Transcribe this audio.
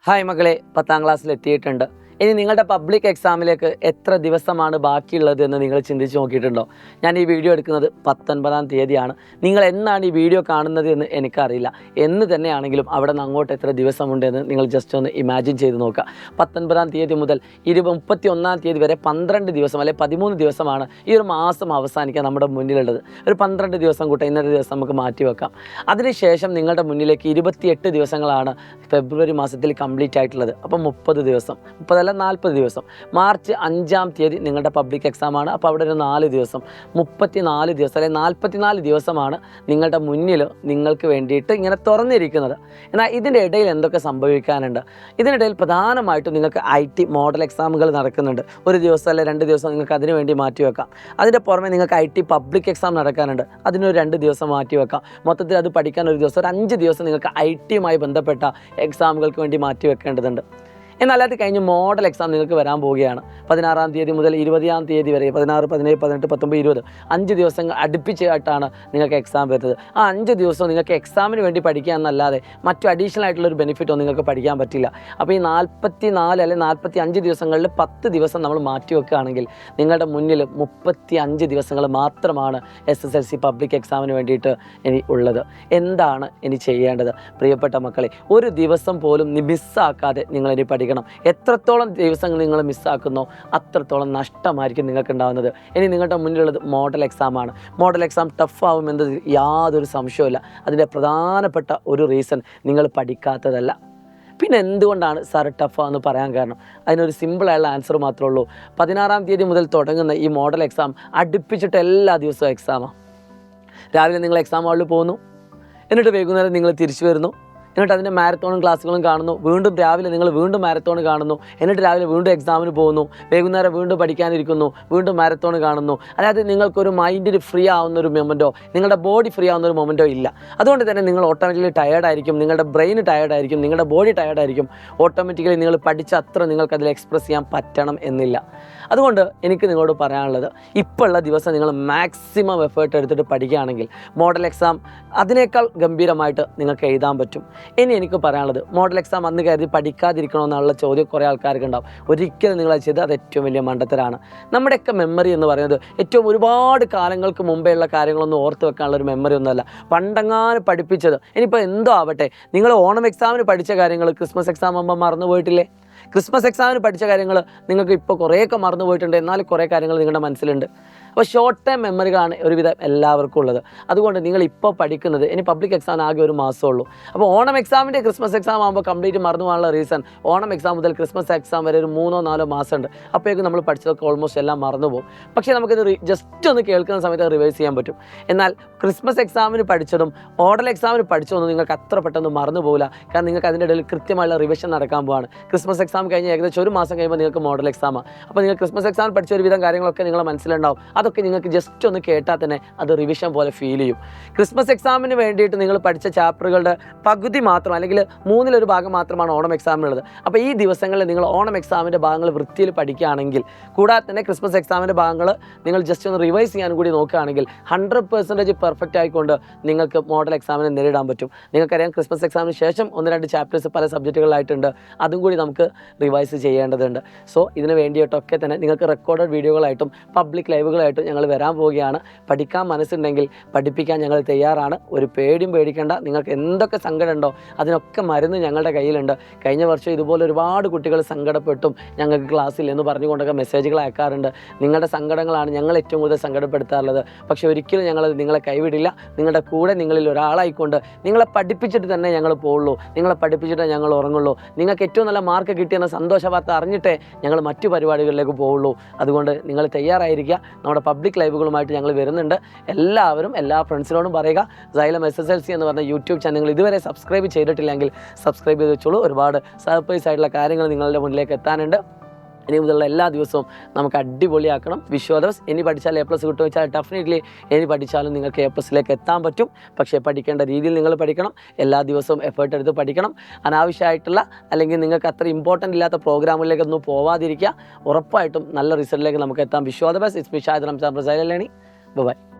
Hi മക്കളെ, 10ാം ക്ലാസ്സിൽ എത്തിയിട്ടുണ്ട്. ഇനി നിങ്ങളുടെ പബ്ലിക് എക്സാമിലേക്ക് എത്ര ദിവസമാണ് ബാക്കിയുള്ളത് എന്ന് നിങ്ങൾ ചിന്തിച്ച് നോക്കിയിട്ടുണ്ടോ? ഞാൻ ഈ വീഡിയോ എടുക്കുന്നത് 19ാം തീയതിയാണ്. നിങ്ങൾ എന്നാണ് ഈ വീഡിയോ കാണുന്നത് എന്ന് എനിക്കറിയില്ല. എന്ന് തന്നെയാണെങ്കിലും അവിടെ നിന്ന് അങ്ങോട്ട് എത്ര ദിവസമുണ്ടെന്ന് നിങ്ങൾ ജസ്റ്റ് ഒന്ന് ഇമാജിൻ ചെയ്ത് നോക്കുക. 19ാം തീയതി മുതൽ 31ാം തീയതി വരെ 12 ദിവസം അല്ലെങ്കിൽ 13 ദിവസമാണ് ഈ ഒരു മാസം അവസാനിക്കാൻ നമ്മുടെ മുന്നിലുള്ളത്. ഒരു 12 ദിവസം കൂട്ടെ ഇന്നത്തെ ദിവസം നമുക്ക് മാറ്റി വെക്കാം. അതിനുശേഷം നിങ്ങളുടെ മുന്നിലേക്ക് 28 ദിവസങ്ങളാണ് ഫെബ്രുവരി മാസത്തിൽ കംപ്ലീറ്റ് ആയിട്ടുള്ളത്. അപ്പം 30 ദിവസം, 40 ദിവസം. മാർച്ച് 5ാം തീയതി നിങ്ങളുടെ പബ്ലിക് എക്സാമാണ്. അപ്പോൾ അവിടെ ഒരു 4 ദിവസം, 34 ദിവസം അല്ലെങ്കിൽ 44 ദിവസമാണ് നിങ്ങളുടെ മുന്നിൽ നിങ്ങൾക്ക് വേണ്ടിയിട്ട് ഇങ്ങനെ തുറന്നിരിക്കുന്നത്. എന്നാൽ ഇതിൻ്റെ ഇടയിൽ എന്തൊക്കെ സംഭവിക്കാനുണ്ട്? ഇതിനിടയിൽ പ്രധാനമായിട്ടും നിങ്ങൾക്ക് IT മോഡൽ എക്സാമുകൾ നടക്കുന്നുണ്ട്. ഒരു ദിവസം അല്ലെങ്കിൽ 2 ദിവസം നിങ്ങൾക്ക് അതിനു വേണ്ടി മാറ്റിവെക്കാം. അതിൻ്റെ പുറമെ നിങ്ങൾക്ക് IT പബ്ലിക് എക്സാം നടക്കാനുണ്ട്. അതിനൊരു 2 ദിവസം മാറ്റിവെക്കാം. മൊത്തത്തിൽ അത് പഠിക്കാൻ ഒരു ദിവസം, ഒരു 5 ദിവസം നിങ്ങൾക്ക് IT ബന്ധപ്പെട്ട എക്സാമുകൾക്ക് വേണ്ടി മാറ്റിവെക്കേണ്ടതുണ്ട്. എന്നാൽ അത് കഴിഞ്ഞ് മോഡൽ എക്സാം നിങ്ങൾക്ക് വരാൻ പോവുകയാണ്. 16ാം തീയതി മുതൽ 20ാം തീയതി വരെ 16, 17, 18, 19, 20 5 ദിവസങ്ങൾ അടുപ്പിച്ചായിട്ടാണ് നിങ്ങൾക്ക് എക്സാം വരുന്നത്. ആ 5 ദിവസവും നിങ്ങൾക്ക് എക്സാമിന് വേണ്ടി പഠിക്കുക എന്നല്ലാതെ മറ്റു അഡീഷണൽ ആയിട്ടുള്ളൊരു ബെനിഫിറ്റോ നിങ്ങൾക്ക് പഠിക്കാൻ പറ്റില്ല. അപ്പോൾ ഈ 44 അല്ലെങ്കിൽ 45 ദിവസങ്ങളിൽ 10 ദിവസം നമ്മൾ മാറ്റി വെക്കുകയാണെങ്കിൽ നിങ്ങളുടെ മുന്നിൽ 35 ദിവസങ്ങൾ മാത്രമാണ് SSLC പബ്ലിക് എക്സാമിന് വേണ്ടിയിട്ട് ഇനി ഉള്ളത്. എന്താണ് ഇനി ചെയ്യേണ്ടത്? പ്രിയപ്പെട്ട മക്കളെ, ഒരു ദിവസം പോലും മിസ്സാക്കാതെ നിങ്ങളിനി പഠിക്കണം. എത്രത്തോളം ദിവസങ്ങൾ നിങ്ങൾ മിസ്സാക്കുന്നോ അത്രത്തോളം നഷ്ടമായിരിക്കും നിങ്ങൾക്ക് ഉണ്ടാകുന്നത്. ഇനി നിങ്ങളുടെ മുന്നിലുള്ളത് മോഡൽ എക്സാമാണ്. മോഡൽ എക്സാം ടഫ് ആവുമെന്നതിൽ യാതൊരു സംശയവുമില്ല. അതിൻ്റെ പ്രധാനപ്പെട്ട ഒരു റീസൺ നിങ്ങൾ പഠിക്കാത്തതല്ല. പിന്നെ എന്തുകൊണ്ടാണ് സാർ ടഫാന്ന് പറയാൻ കാരണം? അതിനൊരു സിമ്പിളായുള്ള ആൻസർ മാത്രമേ ഉള്ളൂ. 16ാം തീയതി മുതൽ തുടങ്ങുന്ന ഈ മോഡൽ എക്സാം അടുപ്പിച്ചിട്ട് എല്ലാ ദിവസവും എക്സാമാണ്. രാവിലെ നിങ്ങൾ എക്സാം ഹാളിൽ പോകുന്നു, എന്നിട്ട് വൈകുന്നേരം നിങ്ങൾ തിരിച്ചു വരുന്നു, എന്നിട്ട് അതിൻ്റെ മാരത്തോണും ക്ലാസ്സുകളും കാണുന്നു, വീണ്ടും രാവിലെ നിങ്ങൾ വീണ്ടും മാരത്തോൺ കാണുന്നു, എന്നിട്ട് രാവിലെ വീണ്ടും എക്സാമിന് പോകുന്നു, വൈകുന്നേരം വീണ്ടും പഠിക്കാനിരിക്കുന്നു, വീണ്ടും മാരത്തോൺ കാണുന്നു. അതായത് നിങ്ങൾക്കൊരു മൈൻഡിന് ഫ്രീ ആവുന്നൊരു മൊമെൻറ്റോ നിങ്ങളുടെ ബോഡി ഫ്രീ ആവുന്നൊരു മൊമെൻറ്റോ ഇല്ല. അതുകൊണ്ട് തന്നെ നിങ്ങൾ ഓട്ടോമാറ്റിക്കലി ടയേർഡായിരിക്കും, നിങ്ങളുടെ ബ്രെയിൻ ടയേർഡായിരിക്കും, നിങ്ങളുടെ ബോഡി ടയേർഡായിരിക്കും. ഓട്ടോമാറ്റിക്കലി നിങ്ങൾ പഠിച്ച അത്ര നിങ്ങൾക്കതിൽ എക്സ്പ്രസ് ചെയ്യാൻ പറ്റണം എന്നില്ല. അതുകൊണ്ട് എനിക്ക് നിങ്ങളോട് പറയാനുള്ളത്, ഇപ്പോൾ ഉള്ള ദിവസം നിങ്ങൾ മാക്സിമം എഫേർട്ട് എടുത്തിട്ട് പഠിക്കുകയാണെങ്കിൽ മോഡൽ എക്സാം അതിനേക്കാൾ ഗംഭീരമായിട്ട് നിങ്ങൾക്ക് എഴുതാൻ പറ്റും. ഇനി എനിക്ക് പറയാനുള്ളത്, മോഡൽ എക്സാം അന്ന് കരുതി പഠിക്കാതിരിക്കണമെന്നുള്ള ചോദ്യം കുറേ ആൾക്കാർക്ക് ഉണ്ടാവും. ഒരിക്കലും നിങ്ങൾ ചെയ്ത് അത് ഏറ്റവും വലിയ മണ്ടത്തരാണ്. നമ്മുടെയൊക്കെ മെമ്മറി എന്ന് പറയുന്നത് ഏറ്റവും ഒരുപാട് കാലങ്ങൾക്ക് മുമ്പേ ഉള്ള കാര്യങ്ങളൊന്നും ഓർത്ത് വെക്കാനുള്ള ഒരു മെമ്മറി ഒന്നുമല്ല. പണ്ടെങ്ങാനും പഠിപ്പിച്ചത് ഇനിയിപ്പോൾ എന്തോ ആവട്ടെ, നിങ്ങൾ ഓണം എക്സാമിന് പഠിച്ച കാര്യങ്ങൾ ക്രിസ്മസ് എക്സാം ആകുമ്പോൾ മറന്നു പോയിട്ടില്ലേ? ക്രിസ്മസ് എക്സാമിന് പഠിച്ച കാര്യങ്ങൾ നിങ്ങൾക്ക് ഇപ്പോൾ കുറേയൊക്കെ മറന്നു പോയിട്ടുണ്ട്, എന്നാലും കുറേ കാര്യങ്ങൾ നിങ്ങളുടെ മനസ്സിലുണ്ട്. അപ്പോൾ ഷോർട്ട് ടൈം മെമ്മറികളാണ് ഒരുവിധം എല്ലാവർക്കും ഉള്ളത്. അതുകൊണ്ട് നിങ്ങൾ ഇപ്പോൾ പഠിക്കുന്നത്, ഇനി പബ്ലിക് എക്സാം ആകെ ഒരു മാസമേ ഉള്ളൂ. അപ്പോൾ ഓണം എക്സാമിൻ്റെ ക്രിസ്മസ് എക്സാം ആകുമ്പോൾ കംപ്ലീറ്റ് മറന്നു പോകാനുള്ള റീസൺ, ഓണം എക്സാം മുതൽ ക്രിസ്മസ് എക്സാം വരെ ഒരു 3-4 മാസമുണ്ട്. അപ്പോഴേക്കും നമ്മൾ പഠിച്ചതൊക്കെ ഓൾമോസ്റ്റ് എല്ലാം മറന്നു പോകും. പക്ഷേ നമുക്കിത് ജസ്റ്റ് ഒന്ന് കേൾക്കുന്ന സമയത്ത് റിവൈസ് ചെയ്യാൻ പറ്റും. എന്നാൽ ക്രിസ്മസ് എക്സാമിന് പഠിച്ചതും മോഡൽ എക്സാമിന് പഠിച്ചതൊന്നും നിങ്ങൾക്ക് അത്ര പെട്ടെന്ന് മറന്നു പോകില്ല. കാരണം നിങ്ങൾക്ക് അതിൻ്റെ ഇടയിൽ കൃത്യമായുള്ള റിവിഷൻ നടക്കാൻ പോവാണ്. ക്രിസ്മസ് എക്സാം കഴിഞ്ഞ് ഏകദേശം ഒരു മാസം കഴിയുമ്പോൾ നിങ്ങൾക്ക് മോഡൽ എക്സാമാണ്. അപ്പോൾ നിങ്ങൾ ക്രിസ്മസ് എക്സാമിൽ പഠിച്ച ഒരുവിധം കാര്യങ്ങളൊക്കെ നിങ്ങളുടെ മനസ്സിലുണ്ടാവും. അതൊക്കെ നിങ്ങൾക്ക് ജസ്റ്റ് ഒന്ന് കേട്ടാൽ തന്നെ അത് റിവിഷൻ പോലെ ഫീൽ ചെയ്യും. ക്രിസ്മസ് എക്സാമിന് വേണ്ടിയിട്ട് നിങ്ങൾ പഠിച്ച ചാപ്റ്ററുകളുടെ പകുതി മാത്രം അല്ലെങ്കിൽ 1/3 ഭാഗം മാത്രമാണ് ഓണം എക്സാമിനുള്ളത്. അപ്പോൾ ഈ ദിവസങ്ങളിൽ നിങ്ങൾ ഓണം എക്സാമിൻ്റെ ഭാഗങ്ങൾ വൃത്തിയിൽ പഠിക്കുകയാണെങ്കിൽ, കൂടാതെ തന്നെ ക്രിസ്മസ് എക്സാമിൻ്റെ ഭാഗങ്ങൾ നിങ്ങൾ ജസ്റ്റ് ഒന്ന് റിവൈസ് ചെയ്യാൻ കൂടി നോക്കുകയാണെങ്കിൽ 100% പെർഫെക്റ്റ് ആയിക്കൊണ്ട് നിങ്ങൾക്ക് മോഡൽ എക്സാമിനെ നേരിടാൻ പറ്റും. നിങ്ങൾക്കറിയാം, ക്രിസ്മസ് എക്സാമിന് ശേഷം 1-2 ചാപ്റ്റേഴ്സ് പല സബ്ജക്റ്റുകളായിട്ടുണ്ട്. അതും കൂടി നമുക്ക് റിവൈസ് ചെയ്യേണ്ടതുണ്ട്. സോ ഇതിന് വേണ്ടിയിട്ടൊക്കെ തന്നെ നിങ്ങൾക്ക് റെക്കോർഡഡ് വീഡിയോകളായിട്ടും പബ്ലിക് ലൈവുകളായിട്ടും ഞങ്ങൾ വരാൻ പോവുകയാണ്. പഠിക്കാൻ മനസ്സുണ്ടെങ്കിൽ പഠിപ്പിക്കാൻ ഞങ്ങൾ തയ്യാറാണ്. ഒരു പേടിയും പേടിക്കേണ്ട. നിങ്ങൾക്ക് എന്തൊക്കെ സങ്കടം ഉണ്ടോ അതിനൊക്കെ മരുന്ന് ഞങ്ങളുടെ കയ്യിലുണ്ട്. കഴിഞ്ഞ വർഷം ഇതുപോലെ ഒരുപാട് കുട്ടികൾ സങ്കടപ്പെട്ടും ഞങ്ങൾക്ക് ക്ലാസ്സിൽ എന്ന് പറഞ്ഞുകൊണ്ടൊക്കെ മെസ്സേജുകൾ അയക്കാറുണ്ട്. നിങ്ങളുടെ സങ്കടങ്ങളാണ് ഞങ്ങൾ ഏറ്റവും കൂടുതൽ സങ്കടപ്പെടുത്താറുള്ളത്. പക്ഷേ ഒരിക്കലും ഞങ്ങൾ നിങ്ങളെ കൈവിടില്ല. നിങ്ങളുടെ കൂടെ നിങ്ങളിൽ ഒരാളായിക്കൊണ്ട് നിങ്ങളെ പഠിപ്പിച്ചിട്ട് തന്നെ ഞങ്ങൾ പോവുള്ളൂ. നിങ്ങളെ പഠിപ്പിച്ചിട്ടേ ഞങ്ങൾ ഉറങ്ങുള്ളൂ. നിങ്ങൾക്ക് ഏറ്റവും നല്ല മാർക്ക് കിട്ടിയെന്ന സന്തോഷ വാർത്ത അറിഞ്ഞിട്ടേ ഞങ്ങൾ മറ്റു പരിപാടികളിലേക്ക് പോവുള്ളൂ. അതുകൊണ്ട് നിങ്ങൾ തയ്യാറായിരിക്കുക. നമ്മുടെ പബ്ലിക് ലൈവുകളുമായിട്ട് ഞങ്ങൾ വരുന്നുണ്ട്. എല്ലാവരും എല്ലാ ഫ്രണ്ട്സിനോടും പറയുക, Xylem SSLC എന്ന് പറഞ്ഞ യൂട്യൂബ് ചാനൽ ഇതുവരെ സബ്സ്ക്രൈബ് ചെയ്തിട്ടില്ലെങ്കിൽ സബ്സ്ക്രൈബ് ചെയ്ത് വെച്ചോളൂ. ഒരുപാട് സർപ്രൈസ് ആയിട്ടുള്ള കാര്യങ്ങൾ നിങ്ങളുടെ മുന്നിലേക്ക് എത്താനുണ്ട്. ഇനി മുതലുള്ള എല്ലാ ദിവസവും നമുക്ക് അടിപൊളിയാക്കണം. വിശ്വാസം ഇനി പഠിച്ചാൽ A+ കിട്ടുമെന്ന് വെച്ചാൽ ഡെഫിനറ്റ്ലി ഇനി പഠിച്ചാലും നിങ്ങൾക്ക് A+ലേക്ക് എത്താൻ പറ്റും. പക്ഷേ പഠിക്കേണ്ട രീതിയിൽ നിങ്ങൾ പഠിക്കണം. എല്ലാ ദിവസവും എഫേർട്ട് എടുത്ത് പഠിക്കണം. അനാവശ്യമായിട്ടുള്ള അല്ലെങ്കിൽ നിങ്ങൾക്ക് അത്ര ഇമ്പോർട്ടൻ്റ് ഇല്ലാത്ത പ്രോഗ്രാമുകളിലേക്കൊന്നും പോവാതിരിക്കുക. ഉറപ്പായിട്ടും നല്ല റിസൾട്ടിലേക്ക് നമുക്ക് എത്താം. വിശ്വാസം it's me Shahid Ramzan from Xylem Learning. By.